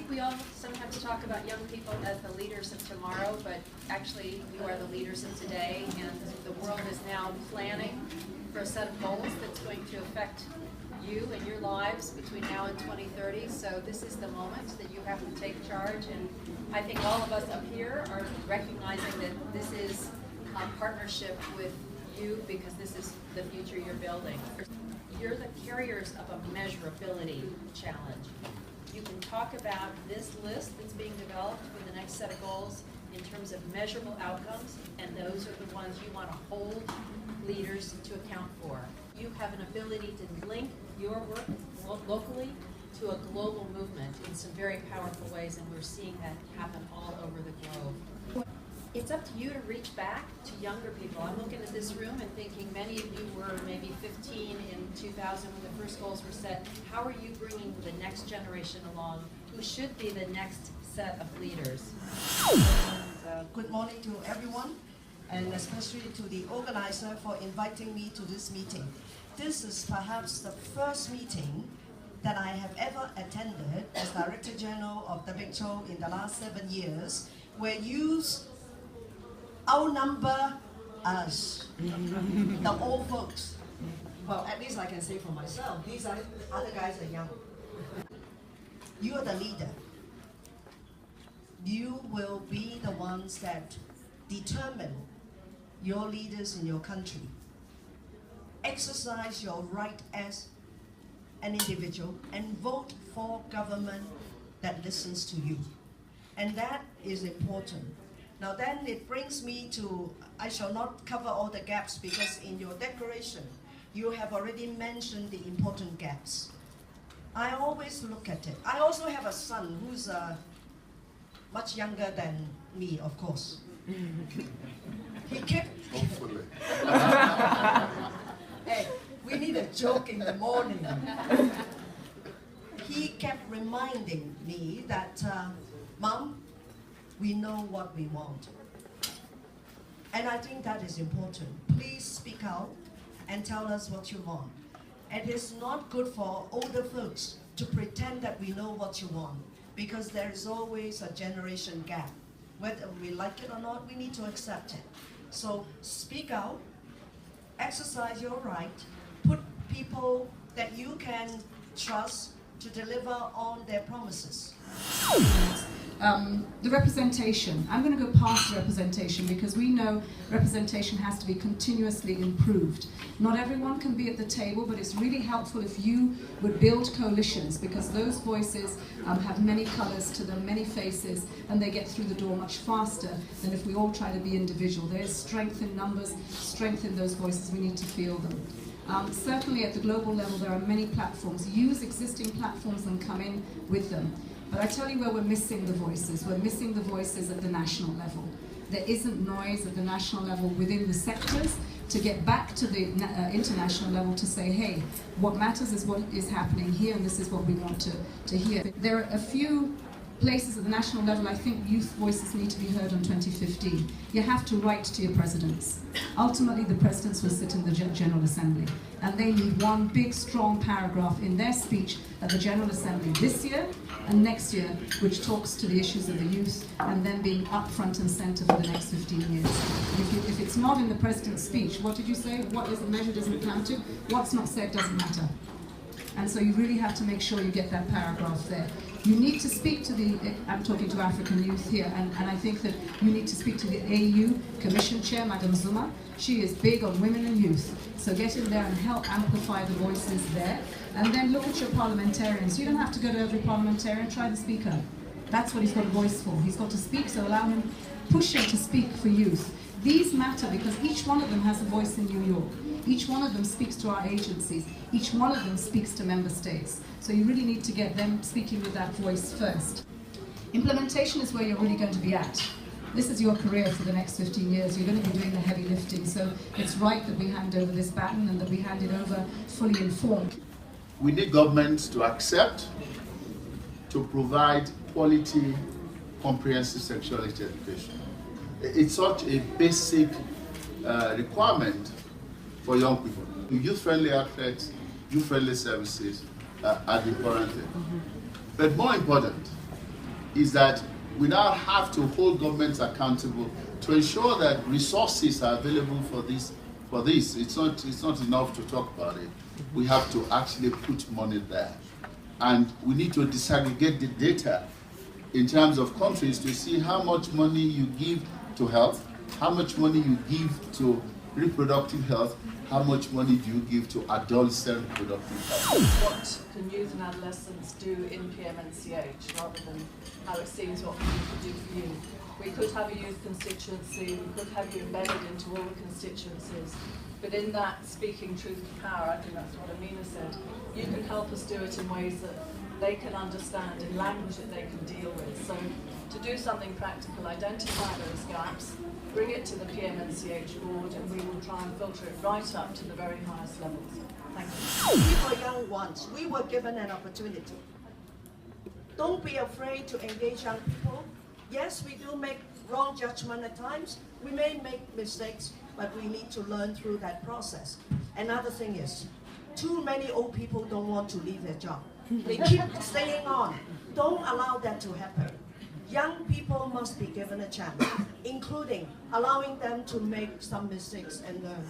think we all sometimes talk about young people as the leaders of tomorrow, but actually you are the leaders of today, and the world is now planning for a set of goals that's going to affect you and your lives between now and 2030. So this is the moment that you have to take charge, and I think all of us up here are recognizing that this is a partnership with you because this is the future you're building. You're the carriers of a measurability challenge. You can talk about this list that's being developed for the next set of goals in terms of measurable outcomes, and those are the ones you want to hold leaders to account for. You have an ability to link your work locally to a global movement in some very powerful ways, and we're seeing that happen all over the globe. It's up to you to reach back to younger people. I'm looking at this room and thinking many of you were maybe 15 in 2000 when the first goals were set. How are you bringing the next generation along who should be the next set of leaders? Good morning to everyone, and especially to the organizer for inviting me to this meeting. This is perhaps the first meeting that I have ever attended as Director General of WHO in the last 7 years, where you outnumber us, the old folks. Well, at least I can say for myself, these other guys are young. You are the leader. You will be the ones that determine your leaders in your country. Exercise your right as an individual and vote for government that listens to you. And that is important. Now then it brings me to, I shall not cover all the gaps because in your declaration, you have already mentioned the important gaps. I always look at it. I also have a son who's much younger than me, of course. He kept... Hopefully. Hey, we need a joke in the morning. He kept reminding me that, Mom, we know what we want. And I think that is important. Please speak out and tell us what you want. It is not good for older folks to pretend that we know what you want, because there is always a generation gap. Whether we like it or not, we need to accept it. So speak out, exercise your right, put people that you can trust to deliver on their promises. The representation. I'm going to go past representation because we know representation has to be continuously improved. Not everyone can be at the table, but it's really helpful if you would build coalitions, because those voices have many colors to them, many faces, and they get through the door much faster than if we all try to be individual. There is strength in numbers, strength in those voices. We need to feel them. Certainly at the global level there are many platforms. Use existing platforms and come in with them. But I tell you where we're missing the voices. We're missing the voices at the national level. There isn't noise at the national level within the sectors to get back to the international level to say, hey, what matters is what is happening here, and this is what we want to hear. There are a few places at the national level I think youth voices need to be heard on 2015. You have to write to your presidents. Ultimately, the presidents will sit in the General Assembly, and they need one big, strong paragraph in their speech at the General Assembly this year and next year, which talks to the issues of the youth, and then being up front and center for the next 15 years. If it's not in the president's speech, what did you say? What isn't measured isn't counted. What's not said doesn't matter. And so you really have to make sure you get that paragraph there. You need to speak to the, I'm talking to African youth here, and I think that you need to speak to the AU Commission Chair, Madam Zuma. She is big on women and youth. So get in there and help amplify the voices there. And then look at your parliamentarians. You don't have to go to every parliamentarian, try the speaker. That's what he's got a voice for. He's got to speak, so allow him, push him to speak for youth. These matter because each one of them has a voice in New York. Each one of them speaks to our agencies. Each one of them speaks to member states. So you really need to get them speaking with that voice first. Implementation is where you're really going to be at. This is your career for the next 15 years. You're going to be doing the heavy lifting. So it's right that we hand over this baton and that we hand it over fully informed. We need governments to accept, to provide quality, comprehensive sexuality education. It's such a basic requirement for young people. Youth-friendly outlets, youth-friendly services are the important thing. But more important, is that we now have to hold governments accountable to ensure that resources are available for this. It's not enough to talk about it. We have to actually put money there. And we need to disaggregate the data in terms of countries to see how much money you give to health, how much money you give to reproductive health, how much money do you give to adolescent reproductive health. What can youth and adolescents do in PMNCH rather than how it seems what we could do for you? We could have a youth constituency, we could have you embedded into all the constituencies, but in that speaking truth to power, I think that's what Amina said, you can help us do it in ways that they can understand, in language that they can deal with. So to do something practical, identify those gaps, bring it to the PMNCH board, and we will try and filter it right up to the very highest levels. Thank you. We were young ones. We were given an opportunity. Don't be afraid to engage young people. Yes, we do make wrong judgment at times. We may make mistakes, but we need to learn through that process. Another thing is, too many old people don't want to leave their job. They keep staying on. Don't allow that to happen. Young people must be given a chance, including allowing them to make some mistakes and learn.